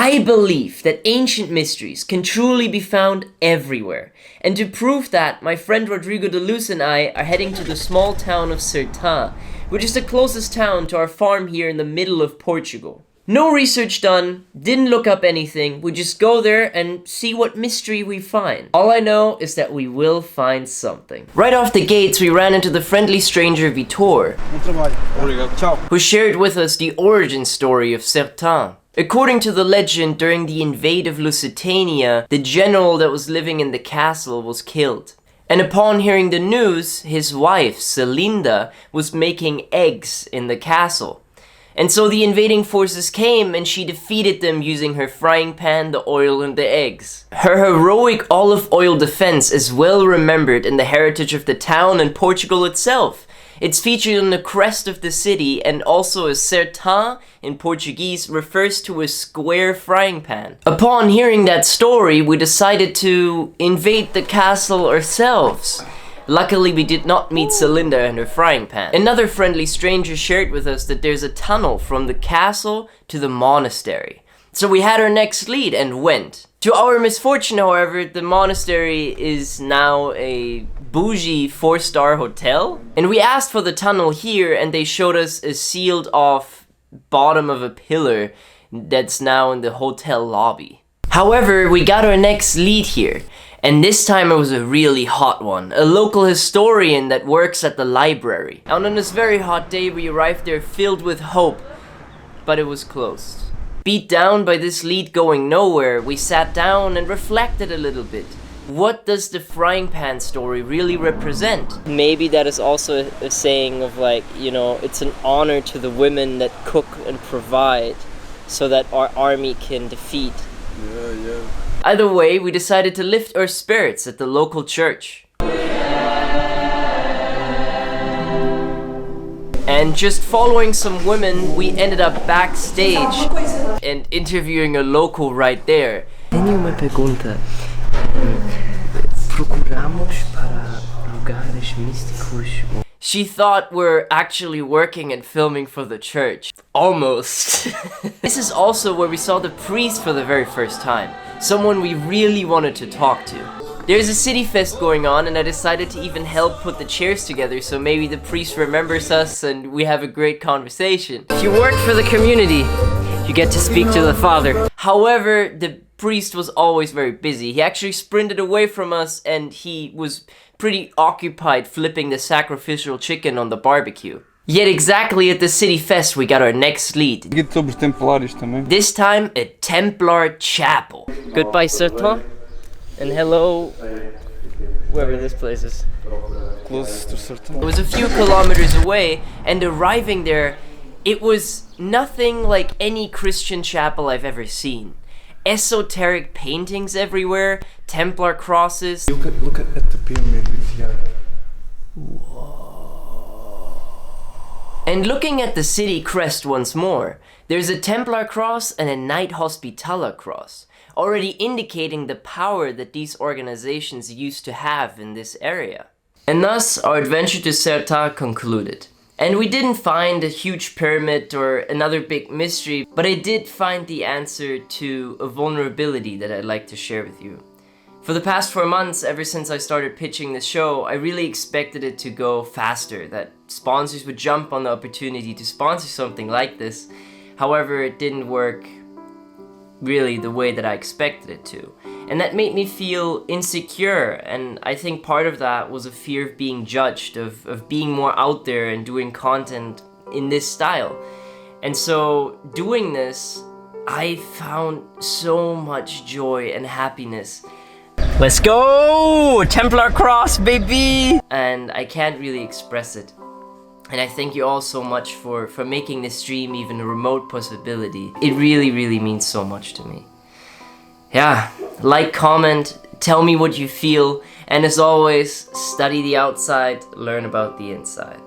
I believe that ancient mysteries can truly be found everywhere. And to prove that, my friend Rodrygo de Luz and I are heading to the small town of Sertã, which is the closest town to our farm here in the middle of Portugal. No research done, didn't look up anything, we just go there and see what mystery we find. All I know is that we will find something. Right off the gates we ran into the friendly stranger Vitor, who shared with us the origin story of Sertã. According to the legend, during the invade of Lusitania, the general that was living in the castle was killed. And upon hearing the news, his wife, Celinda, was making eggs in the castle. And so the invading forces came and she defeated them using her frying pan, the oil, and the eggs. Her heroic olive oil defense is well remembered in the heritage of the town and Portugal itself. It's featured on the crest of the city, and also as Sertã in Portuguese refers to a square frying pan. Upon hearing that story, we decided to invade the castle ourselves. Luckily, we did not meet Celinda and her frying pan. Another friendly stranger shared with us that there's a tunnel from the castle to the monastery. So we had our next lead and went. To our misfortune, however, the monastery is now a bougie 4-star hotel. And we asked for the tunnel here and they showed us a sealed off bottom of a pillar that's now in the hotel lobby. However, we got our next lead here. And this time it was a really hot one, a local historian that works at the library. And on this very hot day we arrived there filled with hope, but it was closed. Beat down by this lead going nowhere, we sat down and reflected a little bit. What does the frying pan story really represent? Maybe that is also a saying of like, you know, it's an honor to the women that cook and provide so that our army can defeat. Yeah. Either way, we decided to lift our spirits at the local church. And just following some women, we ended up backstage and interviewing a local right there. Tenho uma pergunta. Procuramos para lugares místicos. She thought we're actually working and filming for the church. Almost. This is also where we saw the priest for the very first time. Someone we really wanted to talk to. There's a city fest going on and I decided to even help put the chairs together so maybe the priest remembers us and we have a great conversation. If you work for the community, you get to speak to the father. However, the priest was always very busy. He actually sprinted away from us and he was pretty occupied flipping the sacrificial chicken on the barbecue. Yet exactly at the city fest we got our next lead. This time a Templar chapel. Goodbye Sertã, and hello wherever this place is. Close to Sertã. It was a few kilometers away, and arriving there, it was nothing like any Christian chapel I've ever seen. Esoteric paintings everywhere, Templar crosses. Look at the pyramid with you. And looking at the city crest once more, there's a Templar cross and a Knight Hospitaller cross, already indicating the power that these organizations used to have in this area. And thus, our adventure to Sertã concluded. And we didn't find a huge pyramid or another big mystery, but I did find the answer to a vulnerability that I'd like to share with you. For the past 4 months, ever since I started pitching the show, I really expected it to go faster, that sponsors would jump on the opportunity to sponsor something like this. However, it didn't work really the way that I expected it to. And that made me feel insecure, and I think part of that was a fear of being judged, of being more out there and doing content in this style. And so, doing this, I found so much joy and happiness. Let's go! Templar cross, baby! And I can't really express it. And I thank you all so much for making this stream even a remote possibility. It really, really means so much to me. Yeah, like, comment, tell me what you feel, and as always, study the outside, learn about the inside.